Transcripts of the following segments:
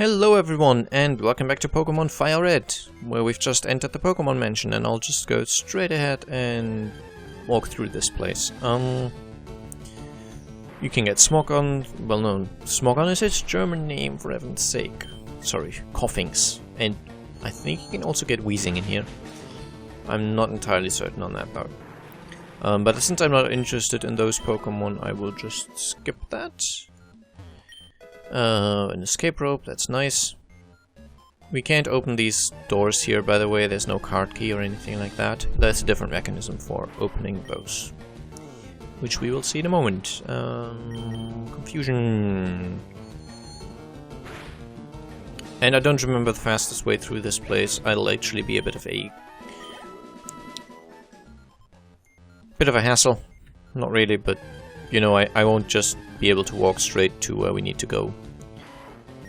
Hello everyone, and welcome back to Pokémon FireRed, where we've just entered the Pokémon Mansion, and I'll just go straight ahead and walk through this place. You can get Smogon, well known. Smogon is its German name, for heaven's sake. Sorry, Coughings. And I think you can also get Wheezing in here. I'm not entirely certain on that though. But since I'm not interested in those Pokémon, I will just skip that. An escape rope, that's nice. We can't open these doors here, by the way, there's no card key or anything like that. There's a different mechanism for opening those, which we will see in a moment. Confusion. And I don't remember the fastest way through this place. It'll actually be a bit of a hassle. Not really, but you know, I won't just be able to walk straight to where we need to go.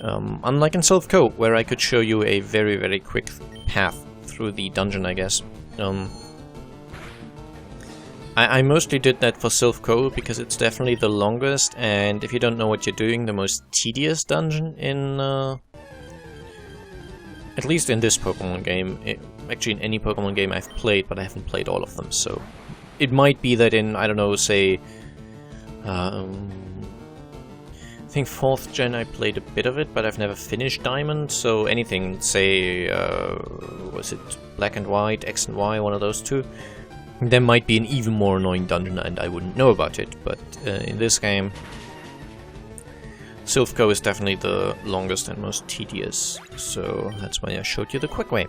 Unlike in Silph Co, where I could show you a very, very quick path through the dungeon, I guess. I mostly did that for Silph Co because it's definitely the longest, and if you don't know what you're doing, the most tedious dungeon in... at least in this Pokemon game. Actually in any Pokemon game I've played, but I haven't played all of them, so... It might be that in, I don't know, say... I think 4th gen I played a bit of it, but I've never finished Diamond, so anything, say, was it Black and White, X and Y, one of those two, there might be an even more annoying dungeon and I wouldn't know about it, but in this game, Silph Co is definitely the longest and most tedious, so that's why I showed you the quick way.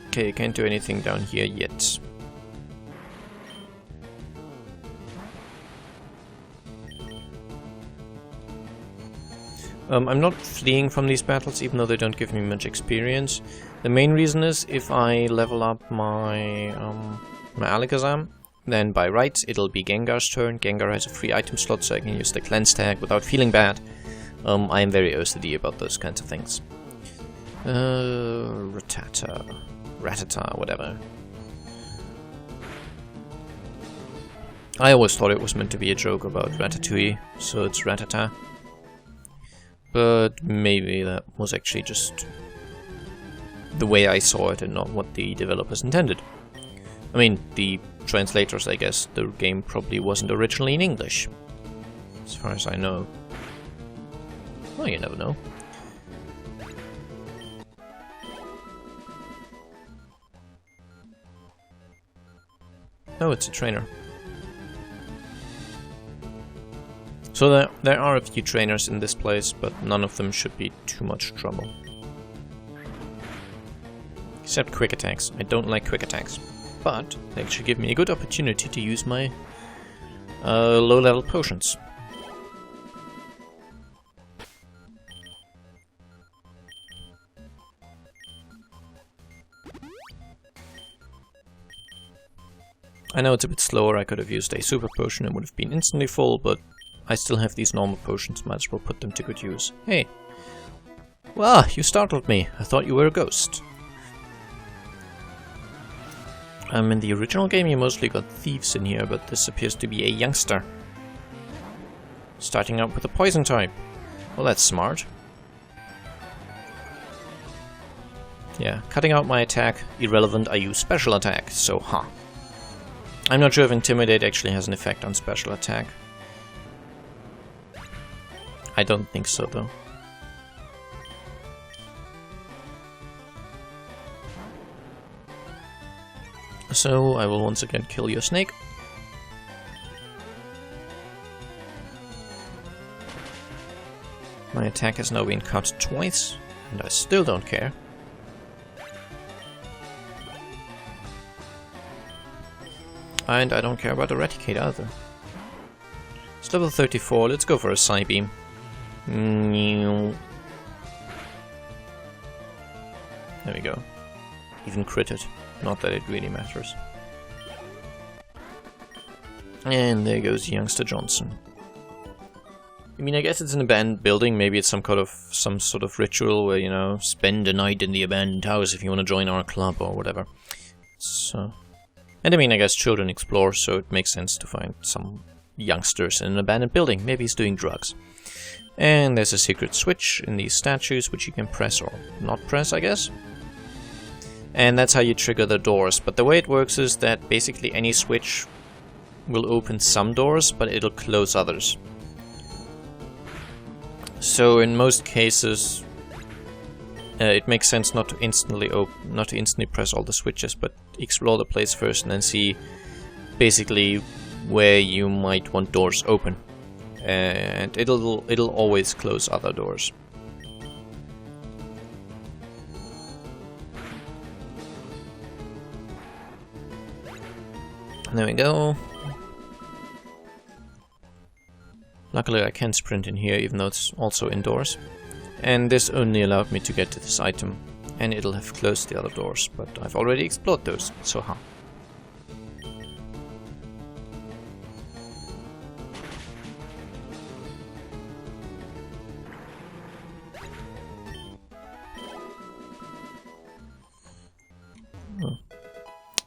Okay, can't do anything down here yet. I'm not fleeing from these battles, even though they don't give me much experience. The main reason is, if I level up my Alakazam, then by rights it'll be Gengar's turn. Gengar has a free item slot, so I can use the cleanse tag without feeling bad. I am very OCD about those kinds of things. Rattata, whatever. I always thought it was meant to be a joke about Ratatouille, so it's Rattata. But maybe that was actually just the way I saw it and not what the developers intended. I mean, the translators, I guess, the game probably wasn't originally in English, as far as I know. Well, you never know. Oh, it's a trainer. So there are a few trainers in this place, but none of them should be too much trouble. Except quick attacks. I don't like quick attacks, but they actually give me a good opportunity to use my low-level potions. I know it's a bit slower, I could have used a super potion, it would have been instantly full, but I still have these normal potions, might as well put them to good use. Hey! Wow, you startled me. I thought you were a ghost. In the original game you mostly got thieves in here, but this appears to be a youngster. Starting out with a poison type. Well, that's smart. Yeah, cutting out my attack, irrelevant, I use special attack, so ha. I'm not sure if Intimidate actually has an effect on special attack. I don't think so, though. So, I will once again kill your snake. My attack has now been cut twice, and I still don't care. And I don't care about Eradicate either. It's level 34, let's go for a Psybeam. There we go. Even critted. Not that it really matters. And there goes youngster Johnson. I mean, I guess it's an abandoned building. Maybe it's some sort of ritual where, you know, spend a night in the abandoned house if you want to join our club or whatever. So, and I mean, I guess children explore, so it makes sense to find some youngsters in an abandoned building. Maybe he's doing drugs. And there's a secret switch in these statues which you can press or not press, I guess. And that's how you trigger the doors. But the way it works is that basically any switch will open some doors, but it'll close others. So in most cases, it makes sense not to instantly press all the switches, but explore the place first and then see basically where you might want doors open. And it'll always close other doors. There we go. Luckily I can sprint in here, even though it's also indoors. And this only allowed me to get to this item, and it'll have closed the other doors, but I've already explored those, so ha.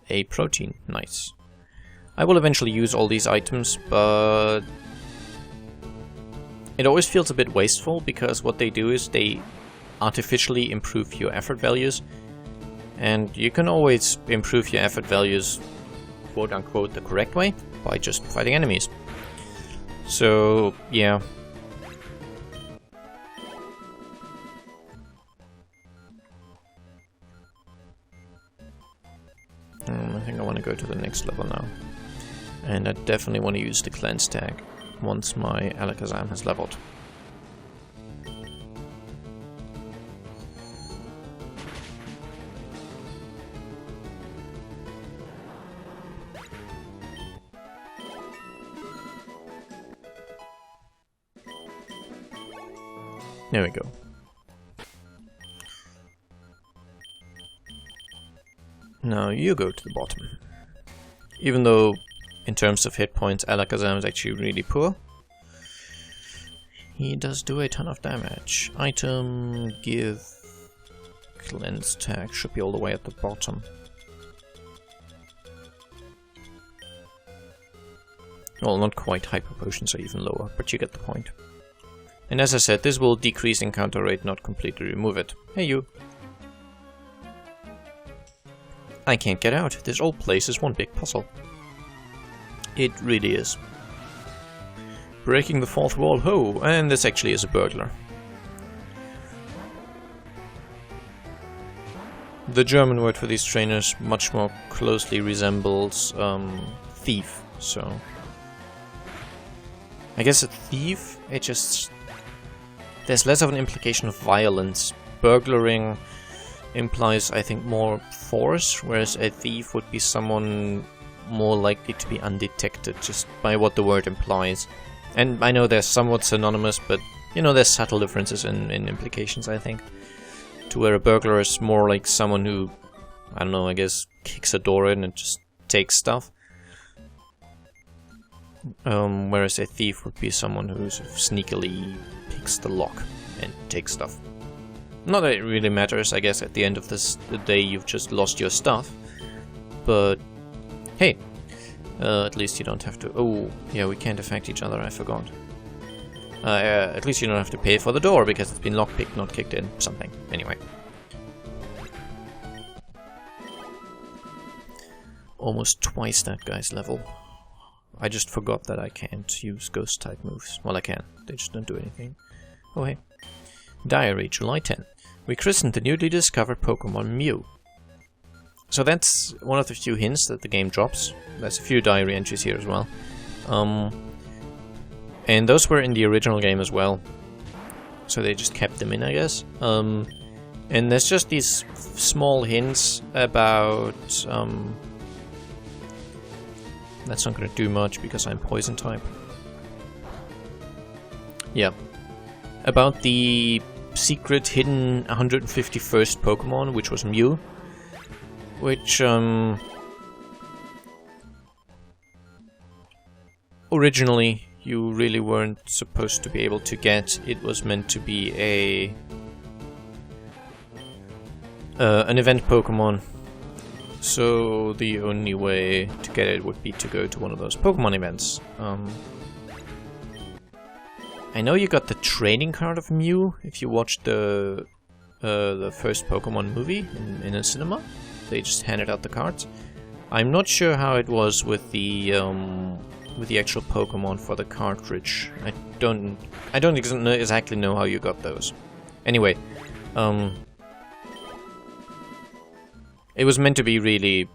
A protein, nice. I will eventually use all these items, but it always feels a bit wasteful, because what they do is they artificially improve your effort values, and you can always improve your effort values quote unquote the correct way by just fighting enemies. So yeah. I think I want to go to the next level now. And I definitely want to use the cleanse tag once my Alakazam has leveled. There we go. Now you go to the bottom. Even though in terms of hit points Alakazam is actually really poor, he does do a ton of damage. Item, give, cleanse tag should be all the way at the bottom. Well, not quite, hyper potions are even lower, but you get the point. And as I said, this will decrease encounter rate, not completely remove it. Hey you! I can't get out. This old place is one big puzzle. It really is. Breaking the fourth wall, ho! And this actually is a burglar. The German word for these trainers much more closely resembles thief, so... I guess a thief, it just... There's less of an implication of violence. Burglaring implies, I think, more force, whereas a thief would be someone more likely to be undetected, just by what the word implies. And I know they're somewhat synonymous, but, you know, there's subtle differences in implications, I think. To where a burglar is more like someone who, I don't know, I guess, kicks a door in and just takes stuff. Whereas a thief would be someone who sort of sneakily picks the lock and takes stuff. Not that it really matters, I guess, at the end of the day you've just lost your stuff. But, hey, at least you don't have to... Oh, yeah, we can't affect each other, I forgot. At least you don't have to pay for the door, because it's been lockpicked, not kicked in, something. Anyway. Almost twice that guy's level. I just forgot that I can't use ghost-type moves. Well, I can, they just don't do anything. Oh, hey. Diary, July 10. We christened the newly discovered Pokémon Mew. So that's one of the few hints that the game drops. There's a few diary entries here as well. And those were in the original game as well. So they just kept them in, I guess. And there's just these small hints about... That's not going to do much because I'm poison type. Yeah. About the secret hidden 151st Pokemon, which was Mew. Which, originally you really weren't supposed to be able to get. It was meant to be an event Pokemon. So the only way to get it would be to go to one of those Pokemon events. I know you got the training card of Mew if you watched the first Pokemon movie in a cinema. They just handed out the cards. I'm not sure how it was with the actual Pokemon for the cartridge. I don't exactly know how you got those. Anyway, it was meant to be really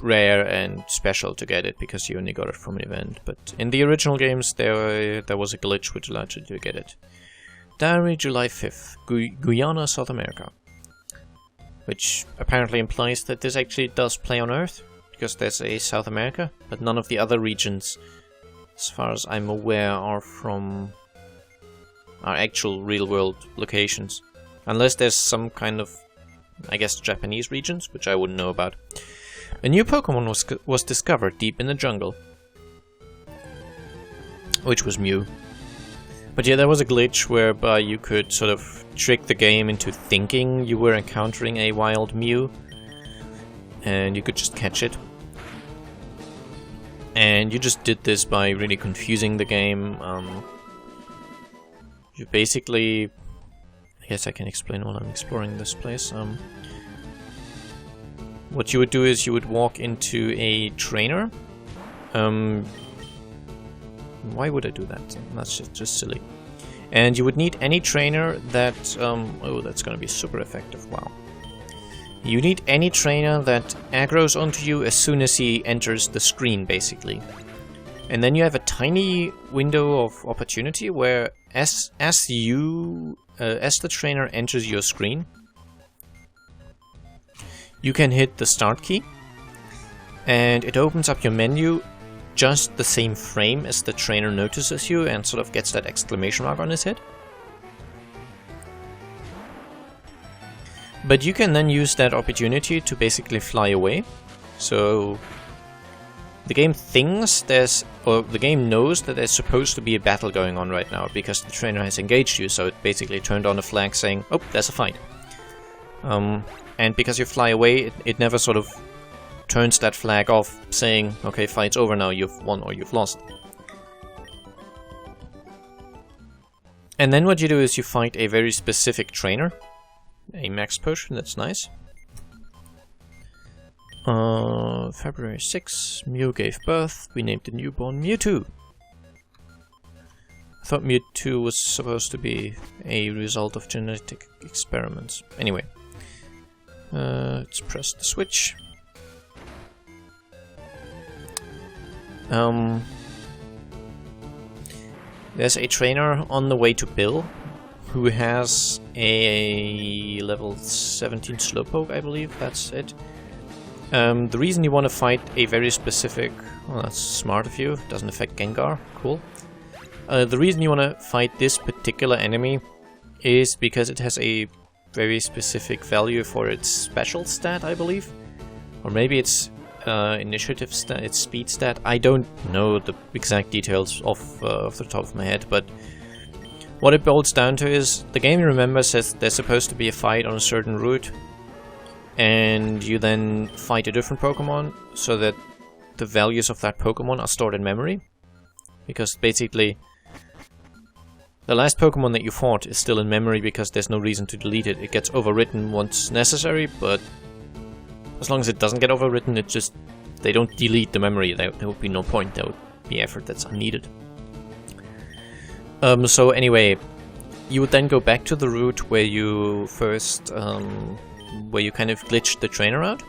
rare and special to get it because you only got it from an event. But in the original games, there was a glitch which allowed you to get it. Diary, July 5th, Guyana, South America. Which apparently implies that this actually does play on Earth, because there's a South America, but none of the other regions, as far as I'm aware, are actual real-world locations. Unless there's some kind of, I guess, Japanese regions, which I wouldn't know about. A new Pokemon was discovered deep in the jungle, which was Mew. But yeah, there was a glitch whereby you could sort of trick the game into thinking you were encountering a wild Mew, and you could just catch it. And you just did this by really confusing the game. You basically... I guess I can explain while I'm exploring this place. What you would do is you would walk into a trainer. Why would I do that? That's just silly. And you would need any trainer that... oh, that's gonna be super effective, wow. You need any trainer that aggroes onto you as soon as he enters the screen, basically. And then you have a tiny window of opportunity where as the trainer enters your screen, you can hit the start key, and it opens up your menu just the same frame as the trainer notices you and sort of gets that exclamation mark on his head. But you can then use that opportunity to basically fly away. So the game thinks the game knows that there's supposed to be a battle going on right now because the trainer has engaged you, so it basically turned on a flag saying, oh, there's a fight. And because you fly away, it never sort of turns that flag off saying, okay, fight's over now, you've won or you've lost. And then what you do is you fight a very specific trainer. A max potion, that's nice. February 6, Mew gave birth. We named the newborn Mewtwo. I thought Mewtwo was supposed to be a result of genetic experiments. Anyway, let's press the switch. There's a trainer on the way to Bill who has a level 17 Slowpoke, I believe, that's it. The reason you want to fight a very specific... Well, that's smart of you, doesn't affect Gengar, cool. The reason you want to fight this particular enemy is because it has a very specific value for its special stat, I believe. Or maybe it's initiative stat, its speed stat. I don't know the exact details off the top of my head, but what it boils down to is the game, remember, says there's supposed to be a fight on a certain route, and you then fight a different Pokemon so that the values of that Pokemon are stored in memory. Because basically, the last Pokemon that you fought is still in memory because there's no reason to delete it. It gets overwritten once necessary, but as long as it doesn't get overwritten, it just... they don't delete the memory. There would be no point. There would be effort that's unneeded. So anyway, you would then go back to the route where you first, where you kind of glitched the trainer out.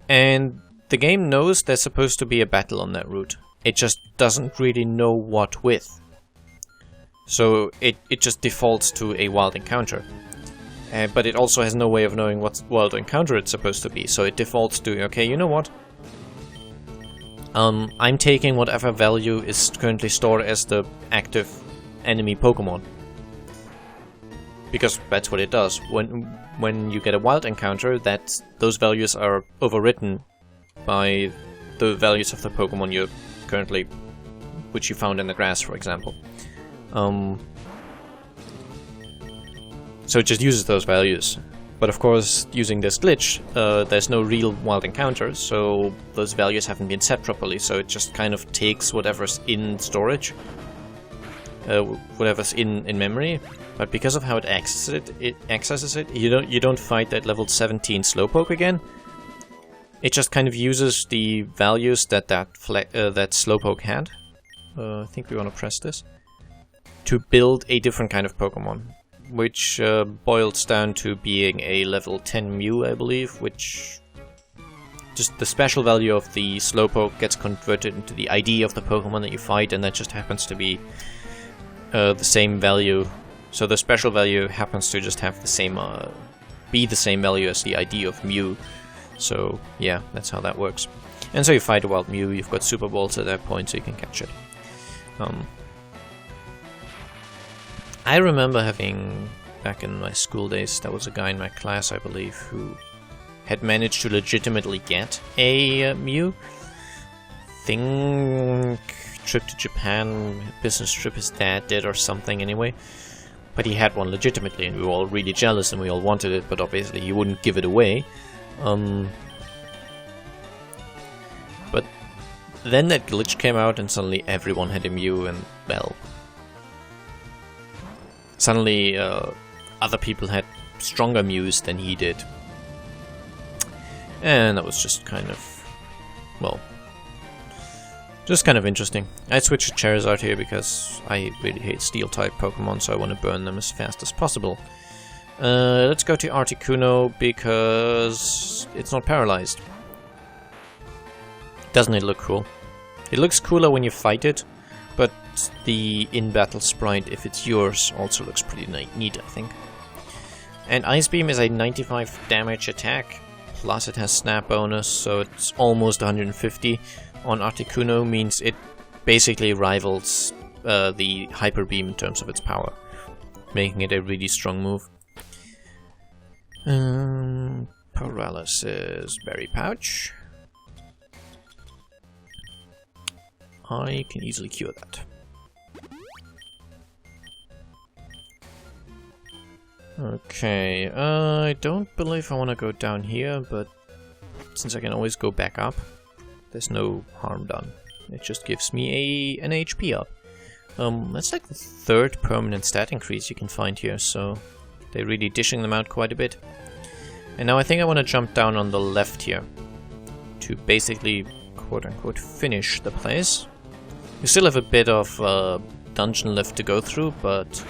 And the game knows there's supposed to be a battle on that route. It just doesn't really know what with. So it just defaults to a wild encounter. But it also has no way of knowing what wild encounter it's supposed to be. So it defaults to, okay, you know what? I'm taking whatever value is currently stored as the active enemy Pokemon. Because that's what it does. When you get a wild encounter, those values are overwritten by the values of the Pokemon you currently, which you found in the grass, for example. So it just uses those values. But of course, using this glitch, there's no real wild encounters, so those values haven't been set properly, so it just kind of takes whatever's in storage whatever's in memory, but because of how it accesses it, you don't fight that level 17 Slowpoke again. It just kind of uses the values that Slowpoke had. I think we want to press this to build a different kind of Pokemon, which boils down to being a level 10 Mew, I believe, which just the special value of the Slowpoke gets converted into the ID of the Pokemon that you fight, and that just happens to be the same value. So the special value happens to just have the same, be the same value as the ID of Mew. So yeah, that's how that works. And so you fight a wild Mew, you've got Super Balls at that point, so you can catch it. I remember having, back in my school days, there was a guy in my class, I believe, who had managed to legitimately get a Mew. Think trip to Japan, business trip, his dad did or something anyway. But he had one legitimately, and we were all really jealous and we all wanted it, but obviously he wouldn't give it away. But then that glitch came out and suddenly everyone had a Mew, and well, suddenly other people had stronger Mews than he did. And that was just kind of, well, just kind of interesting. I switched to Charizard here because I really hate Steel-type Pokemon, so I want to burn them as fast as possible. Let's go to Articuno because it's not paralyzed. Doesn't it look cool? It looks cooler when you fight it, but the in-battle sprite, if it's yours, also looks pretty neat, I think. And Ice Beam is a 95 damage attack, plus it has Snap bonus, so it's almost 150 on Articuno, means it basically rivals the Hyper Beam in terms of its power, making it a really strong move. Paralysis, Berry Pouch. I can easily cure that. Okay, I don't believe I want to go down here, but since I can always go back up, there's no harm done. It just gives me an HP up. That's like the third permanent stat increase you can find here, so they're really dishing them out quite a bit. And now I think I want to jump down on the left here to basically, quote-unquote, finish the place. You still have a bit of dungeon left to go through, but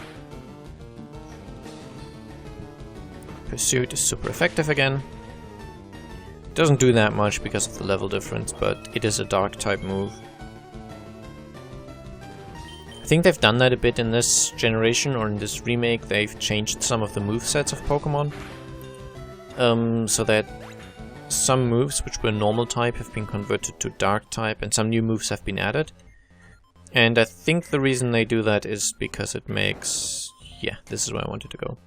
Pursuit is super effective again. Doesn't do that much because of the level difference, but it is a dark type move. I think they've done that a bit in this generation, or in this remake. They've changed some of the movesets of Pokemon. So that some moves which were normal type have been converted to dark type, and some new moves have been added. And I think the reason they do that is because it makes... yeah, this is where I wanted to go.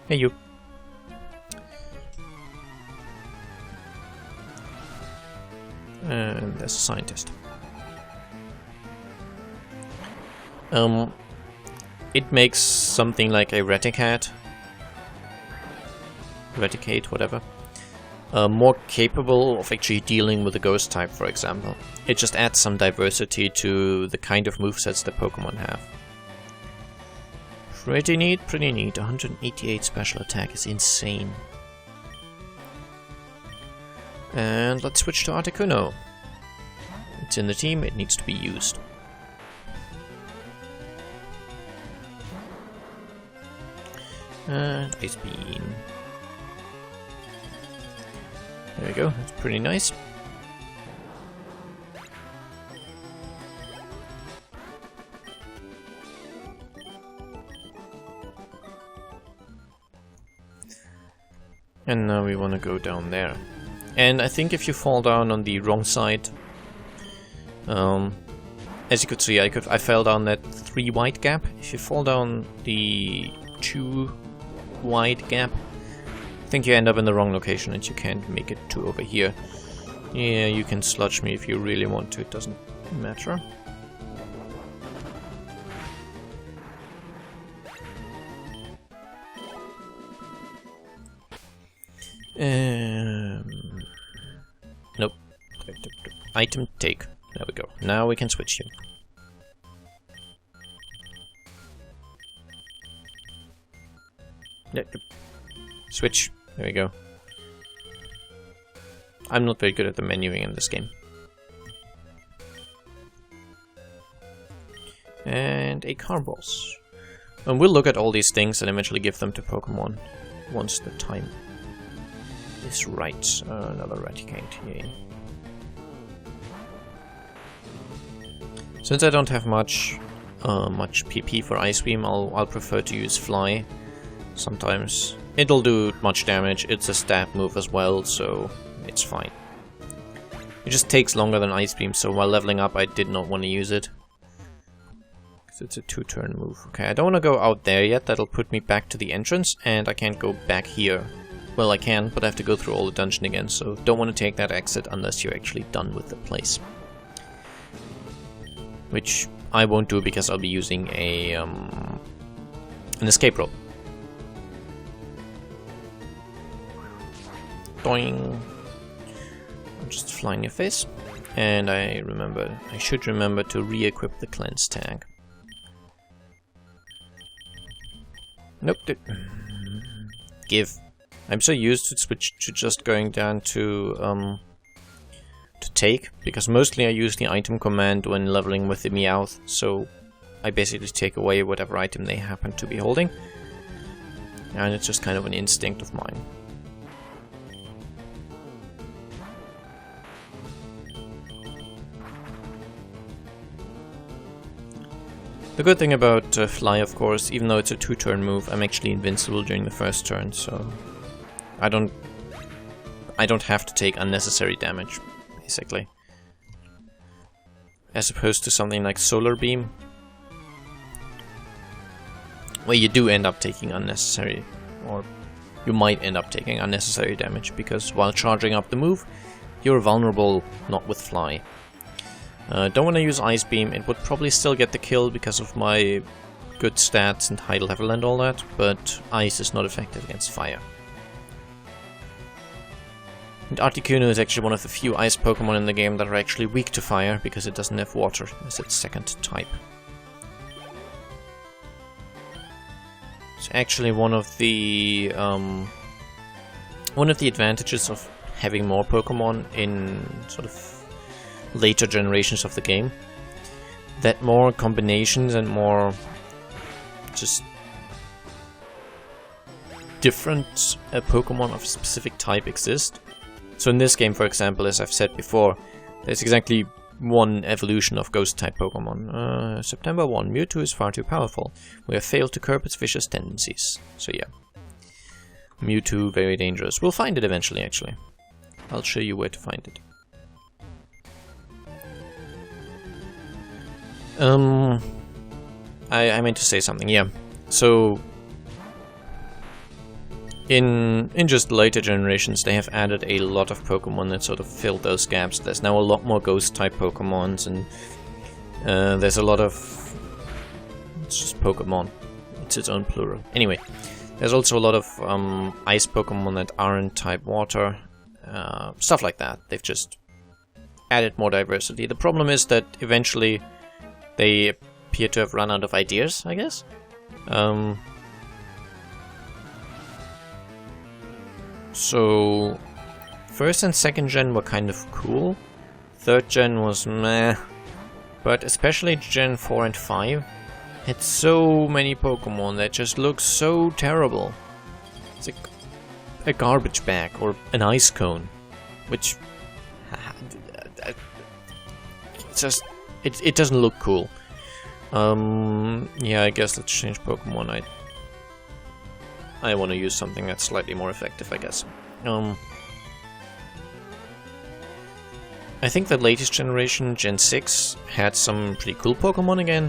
Hey you. And there's a scientist. It makes something like a Raticate, whatever, more capable of actually dealing with a ghost type, for example. It just adds some diversity to the kind of movesets that Pokemon have. Pretty neat, pretty neat. 188 special attack is insane. And let's switch to Articuno. It's in the team, it needs to be used. And Ice Beam. There we go, that's pretty nice. And now we want to go down there. And I think if you fall down on the wrong side, as you could see, I fell down that 3 wide gap. If you fall down the 2 wide gap, I think you end up in the wrong location and you can't make it to over here. Yeah, you can sludge me if you really want to, it doesn't matter. Nope. Item take. There we go. Now we can switch you. Switch. There we go. I'm not very good at the menuing in this game. And a car boss. And we'll look at all these things and eventually give them to Pokemon once the time is right. Another Raticate, yay. Since I don't have much PP for Ice Beam, I'll prefer to use Fly. Sometimes it'll do much damage. It's a stab move as well, so it's fine. It just takes longer than Ice Beam, so while leveling up, I did not want to use it. It's a 2-turn move. Okay, I don't want to go out there yet. That'll put me back to the entrance, and I can't go back here. Well, I can, but I have to go through all the dungeon again, so don't want to take that exit unless you're actually done with the place. Which I won't do because I'll be using a an escape rope. Doing. I'll just fly in your face, and I should remember to re-equip the cleanse tag. Nope. Give. I'm so used to switch to just going down to take, because mostly I use the item command when leveling with the Meowth, so I basically take away whatever item they happen to be holding. And it's just kind of an instinct of mine. The good thing about Fly, of course, even though it's a 2-turn move, I'm actually invincible during the first turn, so I don't have to take unnecessary damage, basically. As opposed to something like Solar Beam, where you do end up taking unnecessary, or you might end up taking unnecessary damage, because while charging up the move, you're vulnerable, not with Fly. Don't want to use Ice Beam. It would probably still get the kill because of my good stats and high level and all that, but Ice is not effective against Fire. And Articuno is actually one of the few Ice Pokemon in the game that are actually weak to Fire, because it doesn't have Water as its second type. It's actually one of the advantages of having more Pokemon in sort of later generations of the game, that more combinations and more just different Pokemon of a specific type exist. So in this game, for example, as I've said before, there's exactly one evolution of Ghost-type Pokemon. September 1, Mewtwo is far too powerful. We have failed to curb its vicious tendencies. So yeah, Mewtwo, very dangerous. We'll find it eventually, actually. I'll show you where to find it. I meant to say something, yeah. So in just later generations, they have added a lot of Pokemon that sort of filled those gaps. There's now a lot more Ghost-type Pokemons, and there's a lot of... It's just Pokemon. It's its own plural. Anyway, there's also a lot of Ice Pokemon that aren't type Water. Stuff like that. They've just added more diversity. The problem is that eventually they appear to have run out of ideas, I guess. So, first and second gen were kind of cool. Third gen was meh. But especially Gen 4 and 5 had so many Pokemon that just look so terrible. It's like a garbage bag or an ice cone, which it's just it doesn't look cool. Yeah, I guess let's change Pokemon. I want to use something that's slightly more effective, I guess. I think the latest generation, Gen 6, had some pretty cool Pokemon again,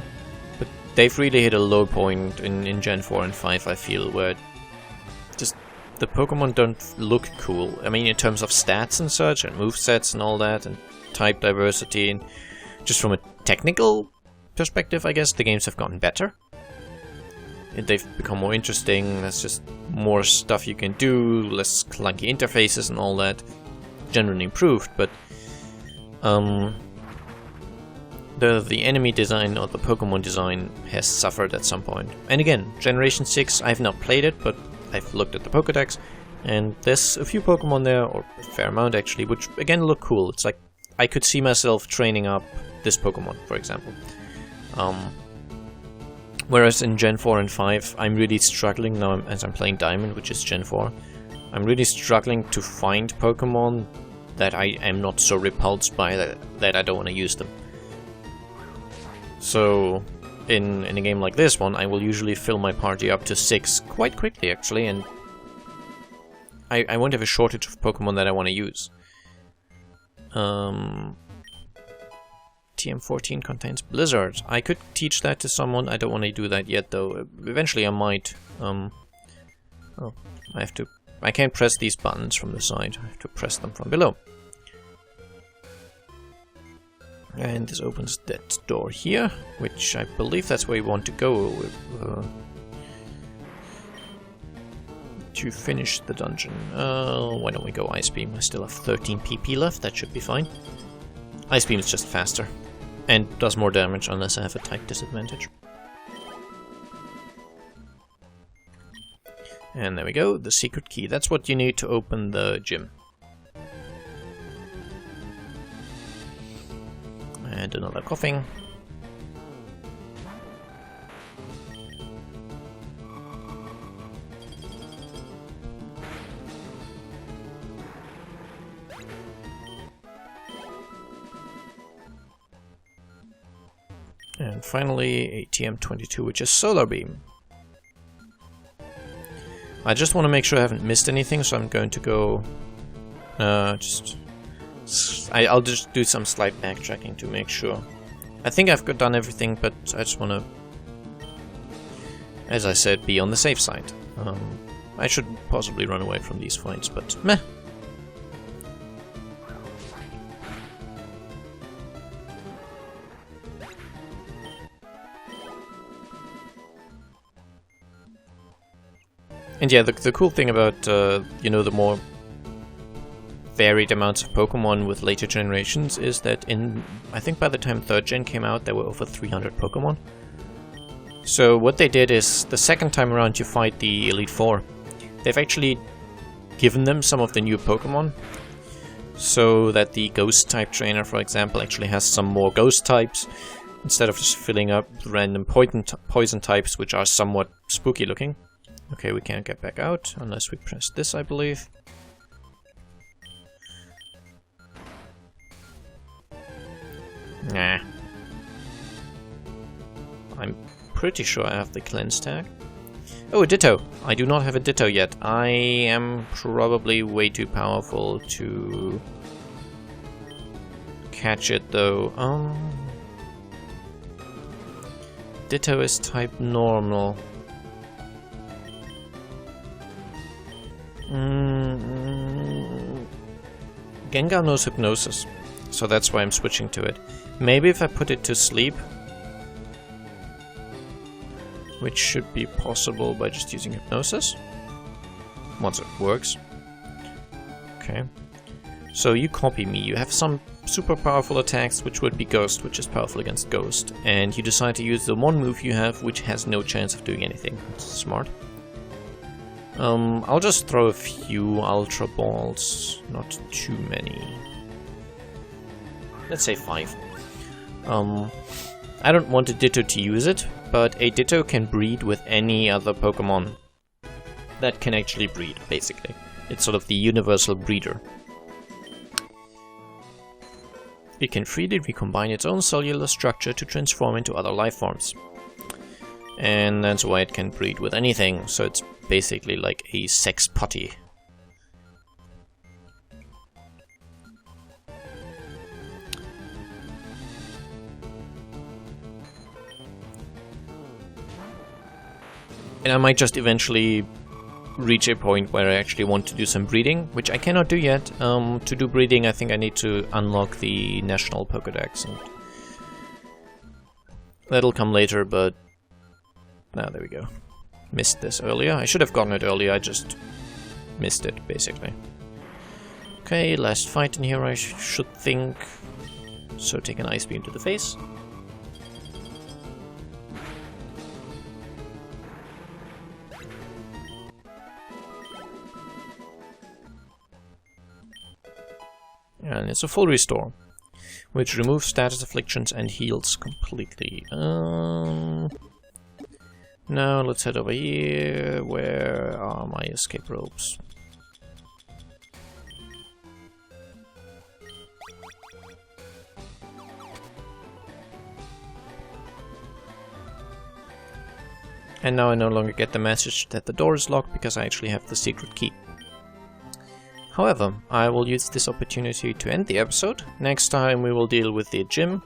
but they've really hit a low point in Gen 4 and 5, I feel, where just the Pokemon don't look cool. I mean, in terms of stats and such, and movesets and all that, and type diversity, and just from a technical perspective, I guess, the games have gotten better. They've become more interesting, there's just more stuff you can do, less clunky interfaces and all that. Generally improved, but the enemy design or the Pokemon design has suffered at some point. And again, Generation 6, I've not played it, but I've looked at the Pokédex, and there's a few Pokemon there, or a fair amount actually, which again look cool. It's like I could see myself training up this Pokemon, for example. Whereas in Gen 4 and 5, I'm really struggling now as I'm playing Diamond, which is Gen 4. I'm really struggling to find Pokemon that I am not so repulsed by that I don't want to use them. So, in a game like this one, I will usually fill my party up to 6 quite quickly, actually, and I won't have a shortage of Pokemon that I want to use. TM14 contains Blizzard. I could teach that to someone. I don't want to do that yet, though. Eventually I might. Oh, I can't press these buttons from the side. I have to press them from below. And this opens that door here, which I believe that's where you want to go to finish the dungeon. Why don't we go Ice Beam? I still have 13 PP left. That should be fine. Ice Beam is just faster and does more damage unless I have a type disadvantage. And there we go, the secret key. That's what you need to open the gym. And another coughing. And finally, a TM22, which is Solar Beam. I just want to make sure I haven't missed anything, so I'm going to go... I'll just do some slight backtracking to make sure. I think I've done everything, but I just want to, as I said, be on the safe side. I should possibly run away from these fights, but meh. And yeah, the cool thing about, you know, the more varied amounts of Pokemon with later generations is that I think by the time 3rd gen came out, there were over 300 Pokemon. So what they did is, the second time around you fight the Elite Four, they've actually given them some of the new Pokemon, so that the Ghost type trainer, for example, actually has some more Ghost types, instead of just filling up random poison types, which are somewhat spooky looking. Okay, we can't get back out unless we press this, I believe. Nah. I'm pretty sure I have the cleanse tag. Oh, a Ditto! I do not have a Ditto yet. I am probably way too powerful to catch it, though. Ditto is type normal. Gengar knows Hypnosis, so that's why I'm switching to it. Maybe if I put it to sleep, which should be possible by just using Hypnosis, once it works. Okay. So you copy me, you have some super powerful attacks, which would be Ghost, which is powerful against Ghost, and you decide to use the one move you have, which has no chance of doing anything. That's smart. I'll just throw a few Ultra Balls, not too many. Let's say 5. I don't want a Ditto to use it, but a Ditto can breed with any other Pokemon that can actually breed, basically. It's sort of the universal breeder. It can freely recombine its own cellular structure to transform into other life forms. And that's why it can breed with anything, so it's basically like a sex potty. And I might just eventually reach a point where I actually want to do some breeding, which I cannot do yet. To do breeding, I think I need to unlock the National Pokédex, and that'll come later, but... Now, there we go. Missed this earlier. I should have gotten it earlier, I just missed it, basically. Okay, last fight in here, I should think. So take an Ice Beam to the face. and it's a full restore, which removes status afflictions and heals completely. Now let's head over here. Where are my escape ropes? And now I no longer get the message that the door is locked because I actually have the secret key. However, I will use this opportunity to end the episode. Next time we will deal with the gym.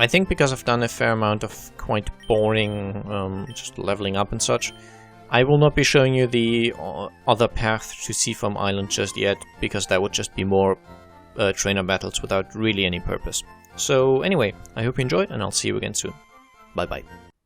I think because I've done a fair amount of quite boring just leveling up and such, I will not be showing you the other path to Seafoam Island just yet, because that would just be more trainer battles without really any purpose. So anyway, I hope you enjoyed, and I'll see you again soon. Bye bye.